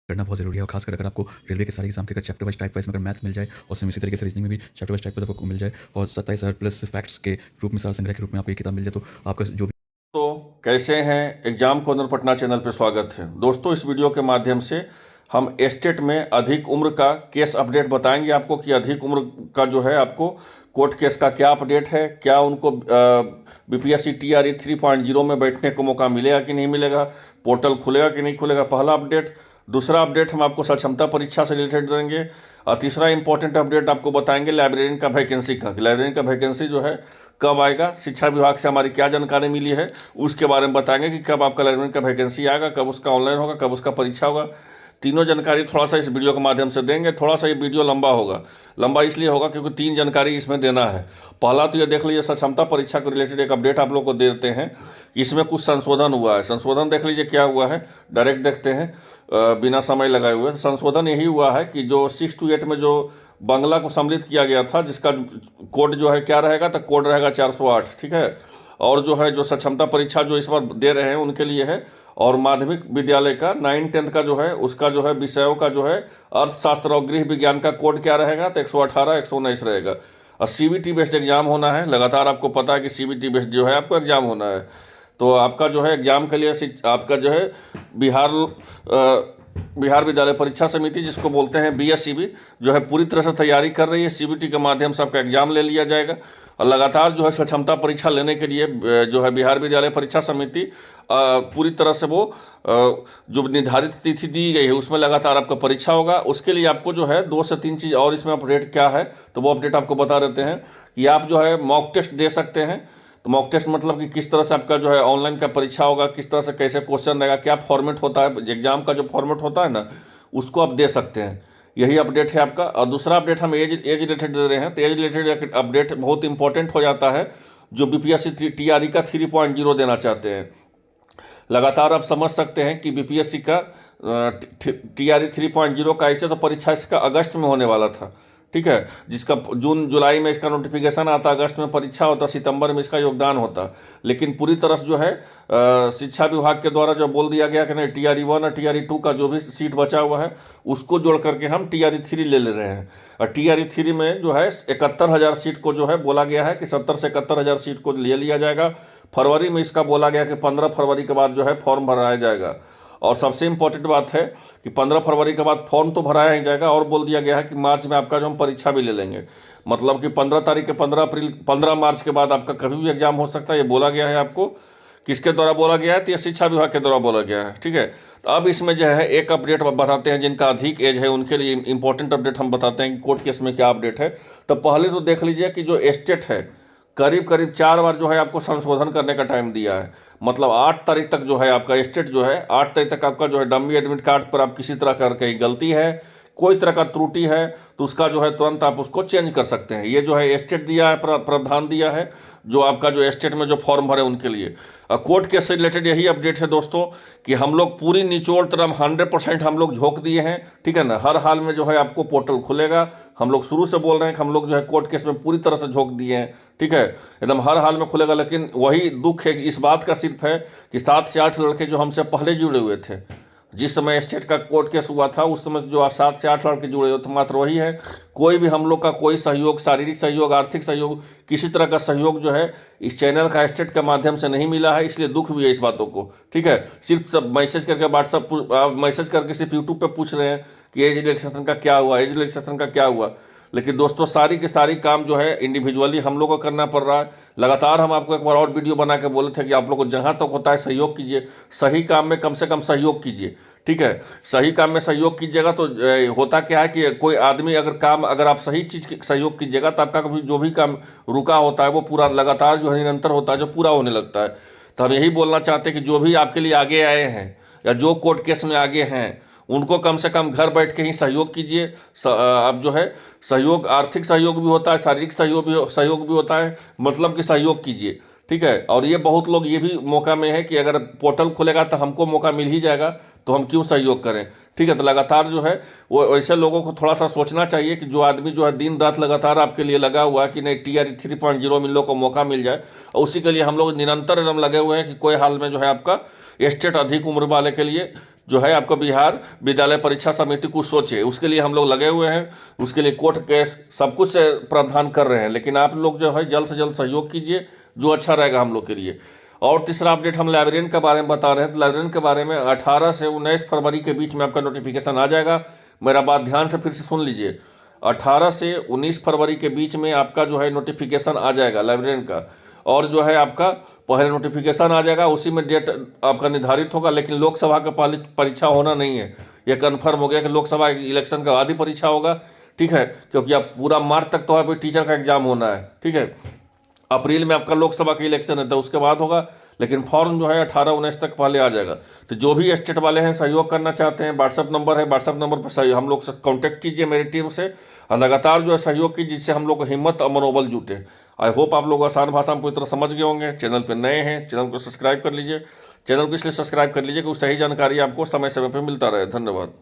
करना बहुत ज़रूरी है। और खासकर अगर आपको रेलवे के सारे एग्जाम के अगर चैप्टर वाइज टाइप वाइज में अगर मैथ्स मिल जाए और सेम इसी तरीके से रीजनिंग में भी चैप्टर वाइज टाइप वाइज आपको मिल जाए और 27,000 प्लस फैक्ट्स के रूप में, सार संग्रह के रूप में आपको ये किताब मिल जाए, तो आपका जो भी तो कैसे हैं। एग्जाम कॉर्नर पटना चैनल पे स्वागत है दोस्तों। इस वीडियो के माध्यम से हम एस्टेट में अधिक उम्र का केस अपडेट बताएंगे आपको कि अधिक उम्र का जो है आपको कोर्ट केस का क्या अपडेट है, क्या उनको बीपीएससी टीआरई 3.0 में बैठने को मौका मिलेगा कि नहीं मिलेगा, पोर्टल खुलेगा कि नहीं खुलेगा, पहला अपडेट। दूसरा अपडेट हम आपको सक्षमता परीक्षा से रिलेटेड देंगे और तीसरा इंपॉर्टेंट अपडेट आपको बताएंगे लाइब्रेरियन का वैकेंसी का। लाइब्रेरियन का वैकेंसी जो है कब आएगा, शिक्षा विभाग से हमारी क्या जानकारी मिली है उसके बारे में बताएंगे कि कब आपका लाइब्रेरियन का वैकेंसी आएगा, कब उसका ऑनलाइन होगा, कब उसका परीक्षा होगा। तीनों जानकारी थोड़ा सा इस वीडियो के माध्यम से देंगे। थोड़ा सा ये वीडियो लंबा होगा, लंबा इसलिए होगा क्योंकि तीन जानकारी इसमें देना है। पहला तो ये देख लीजिए, सक्षमता परीक्षा को रिलेटेड एक अपडेट आप लोग को देते हैं। इसमें कुछ संशोधन हुआ है। संशोधन देख लीजिए क्या हुआ है, डायरेक्ट देखते हैं बिना समय लगाए हुए। संशोधन यही हुआ है कि जो 6 to 8 में जो बांग्ला को सम्मिलित किया गया था, जिसका कोड जो है क्या रहेगा, तो कोड रहेगा 408, ठीक है। और जो है जो सक्षमता परीक्षा जो इस बार दे रहे हैं उनके लिए है, और माध्यमिक विद्यालय का 9-10 का जो है उसका जो है विषयों का जो है अर्थशास्त्र और गृह विज्ञान का कोड क्या रहेगा, तो 118 119 रहेगा। और सीबीटी बेस्ड एग्जाम होना है लगातार। आपको पता है कि सीबीटी बेस्ड जो है आपको एग्जाम होना है। तो आपका जो है एग्जाम के लिए आपका जो है बिहार बिहार विद्यालय परीक्षा समिति, जिसको बोलते हैं बीएससीबी, जो है पूरी तरह से तैयारी कर रही है। सीबीटी के माध्यम से आपका एग्जाम ले लिया जाएगा। और लगातार जो है क्षमता परीक्षा लेने के लिए जो है बिहार विद्यालय परीक्षा समिति पूरी तरह से वो जो निर्धारित तिथि दी गई है उसमें लगातार आपका परीक्षा होगा। उसके लिए आपको जो है 2 से 3 चीज़ और इसमें अपडेट क्या है, तो वो अपडेट आपको बता देते हैं कि आप जो है मॉक टेस्ट दे सकते हैं। तो मॉक टेस्ट मतलब कि किस तरह से आपका जो है ऑनलाइन का परीक्षा होगा, किस तरह से कैसे क्वेश्चन रहेगा, क्या फॉर्मेट होता है एग्जाम का, जो फॉर्मेट होता है ना उसको आप दे सकते हैं। यही अपडेट है आपका। और दूसरा अपडेट हम एज रिलेटेड दे रहे हैं। तो एज रिलेटेड अपडेट बहुत इंपॉर्टेंट हो जाता है जो बीपीएससी टीआरई का 3.0 देना चाहते हैं। लगातार आप समझ सकते हैं कि बीपीएससी का टीआरई 3.0 का ऐसे तो परीक्षा इसका अगस्त में होने वाला था, ठीक है, जिसका जून जुलाई में इसका नोटिफिकेशन आता, अगस्त में परीक्षा होता, सितंबर में इसका योगदान होता। लेकिन पूरी तरह से जो है शिक्षा विभाग के द्वारा जो बोल दिया गया कि नहीं, टीआरई 1 और टीआरई 2 का जो भी सीट बचा हुआ है उसको जोड़ करके हम टीआरई 3 ले रहे हैं। और टीआरई 3 में जो है 71,000 सीट को जो है बोला गया है कि 70 से 71,000 सीट को ले लिया जाएगा। फरवरी में इसका बोला गया कि 15 फरवरी के बाद जो है फॉर्म भराया जाएगा। और सबसे इम्पोर्टेंट बात है कि 15 फरवरी के बाद फॉर्म तो भराया ही जाएगा, और बोल दिया गया है कि मार्च में आपका जो हम परीक्षा भी ले लेंगे। मतलब कि 15 तारीख के 15 मार्च के बाद आपका कभी भी एग्जाम हो सकता है, ये बोला गया है आपको। किसके द्वारा बोला गया है, तो ये शिक्षा विभाग के द्वारा बोला गया है, ठीक है। तो अब इसमें जो है एक अपडेट बताते हैं जिनका अधिक एज है उनके लिए इंपॉर्टेंट अपडेट हम बताते हैं कि कोर्ट केस में क्या अपडेट है। तो पहले तो देख लीजिए कि जो एस्टेट है करीब करीब 4 बार जो है आपको संशोधन करने का टाइम दिया है। मतलब 8 तारीख तक जो है आपका एस्टेट जो है 8 तारीख तक आपका जो है डमी एडमिट कार्ड पर आप किसी तरह का कहीं गलती है, कोई तरह का त्रुटि है, तो उसका जो है तुरंत आप उसको चेंज कर सकते हैं। ये जो है एस्टेट दिया है, प्रावधान दिया है जो आपका जो एस्टेट में जो फॉर्म भरे उनके लिए। कोर्ट केस से रिलेटेड यही अपडेट है दोस्तों कि हम लोग पूरी निचोड़ तरह 100% हम लोग झोंक दिए हैं, ठीक है ना। हर हाल में जो है आपको पोर्टल खुलेगा। हम लोग शुरू से बोल रहे हैं कि हम लोग जो है कोर्ट केस में पूरी तरह से झोंक दिए हैं, ठीक है, एकदम हर हाल में खुलेगा। लेकिन वही दुख है इस बात का सिर्फ है कि 7 से 8 लड़के जो हमसे पहले जुड़े हुए थे, जिस समय स्टेट का कोर्ट केस हुआ था उस समय जो 7 से 8 लड़के जुड़े हुए थे मात्र वही है। कोई भी हम लोग का कोई सहयोग, शारीरिक सहयोग, आर्थिक सहयोग, किसी तरह का सहयोग जो है इस चैनल का स्टेट के माध्यम से नहीं मिला है। इसलिए दुख भी है इस बातों को, ठीक है। सिर्फ सब मैसेज करके व्हाट्सअप मैसेज करके सिर्फ यूट्यूब पे पूछ रहे हैं कि एज रिलैक्सेशन का क्या हुआ, एज रिलैक्सेशन का क्या हुआ। लेकिन दोस्तों सारी की सारी काम जो है इंडिविजुअली हम लोग को करना पड़ रहा है। लगातार हम आपको एक बार और वीडियो बना के बोले थे कि आप लोग को जहाँ तक होता है सहयोग कीजिए, सही काम में कम से कम सहयोग कीजिए, ठीक है। सही काम में सहयोग कीजिएगा तो होता क्या है कि कोई आदमी अगर आप सही चीज़ की सहयोग कीजिएगा तो आपका कभी जो भी काम रुका होता है वो पूरा लगातार जो है निरंतर होता है, जो पूरा होने लगता है। तो हम यही बोलना चाहते हैं कि जो भी आपके लिए आगे आए हैं या जो कोर्ट केस में आगे हैं उनको कम से कम घर बैठ के ही सहयोग कीजिए। अब जो है सहयोग, आर्थिक सहयोग भी होता है, शारीरिक सहयोग भी होता है, मतलब कि सहयोग कीजिए, ठीक है। और ये बहुत लोग ये भी मौका में है कि अगर पोर्टल खुलेगा तो हमको मौका मिल ही जाएगा, तो हम क्यों सहयोग करें। ठीक है, तो लगातार जो है वो ऐसे लोगों को थोड़ा सा सोचना चाहिए कि जो आदमी जो है दिन रात लगातार आपके लिए लगा हुआ है कि नहीं TRE 3.0 में इन लोग को मौका मिल जाए, और उसी के लिए हम लोग निरंतर एकदम लगे हुए हैं कि कोई हाल में जो है आपका स्टेट अधिक उम्र वाले के लिए जो है आपका बिहार विद्यालय परीक्षा समिति कुछ सोचे, उसके लिए हम लोग लगे हुए हैं। उसके लिए कोर्ट केस सब कुछ से प्रावधान कर रहे हैं, लेकिन आप लोग जो है जल्द से जल्द सहयोग कीजिए, जो अच्छा रहेगा हम लोग के लिए। और तीसरा अपडेट हम लाइब्रेरियन के बारे में बता रहे हैं। तो लाइब्रेरियन के बारे में 18 से 19 फरवरी के बीच में आपका नोटिफिकेशन आ जाएगा। मेरा बात ध्यान से फिर से सुन लीजिए, 18 से 19 फरवरी के बीच में आपका जो है नोटिफिकेशन आ जाएगा लाइब्रेरियन का। और जो है आपका पहले नोटिफिकेशन आ जाएगा, उसी में डेट आपका निर्धारित होगा। लेकिन लोकसभा का परीक्षा होना नहीं है, यह कन्फर्म हो गया कि लोकसभा इलेक्शन का आधी परीक्षा होगा। ठीक है, क्योंकि अब पूरा मार्च तक तो अभी टीचर का एग्जाम होना है। ठीक है, अप्रैल में आपका लोकसभा का इलेक्शन है तो उसके बाद होगा, लेकिन फॉर्म जो है 18-19 तक पहले आ जाएगा। तो जो भी स्टेट वाले हैं सहयोग करना चाहते हैं, व्हाट्सअप नंबर है, व्हाट्सअप नंबर पर सही हम लोग से कॉन्टैक्ट कीजिए मेरी टीम से, और लगातार जो है सहयोग कीजिए, जिससे हम लोग को हिम्मत और मनोबल जुटे। आई होप आप लोग आसान भाषा में पूरी तरह समझ गए होंगे। चैनल पर नए हैं, चैनल को सब्सक्राइब कर लीजिए। चैनल को इसलिए सब्सक्राइब कर लीजिए कि सही जानकारी आपको समय समय पर मिलता रहे। धन्यवाद।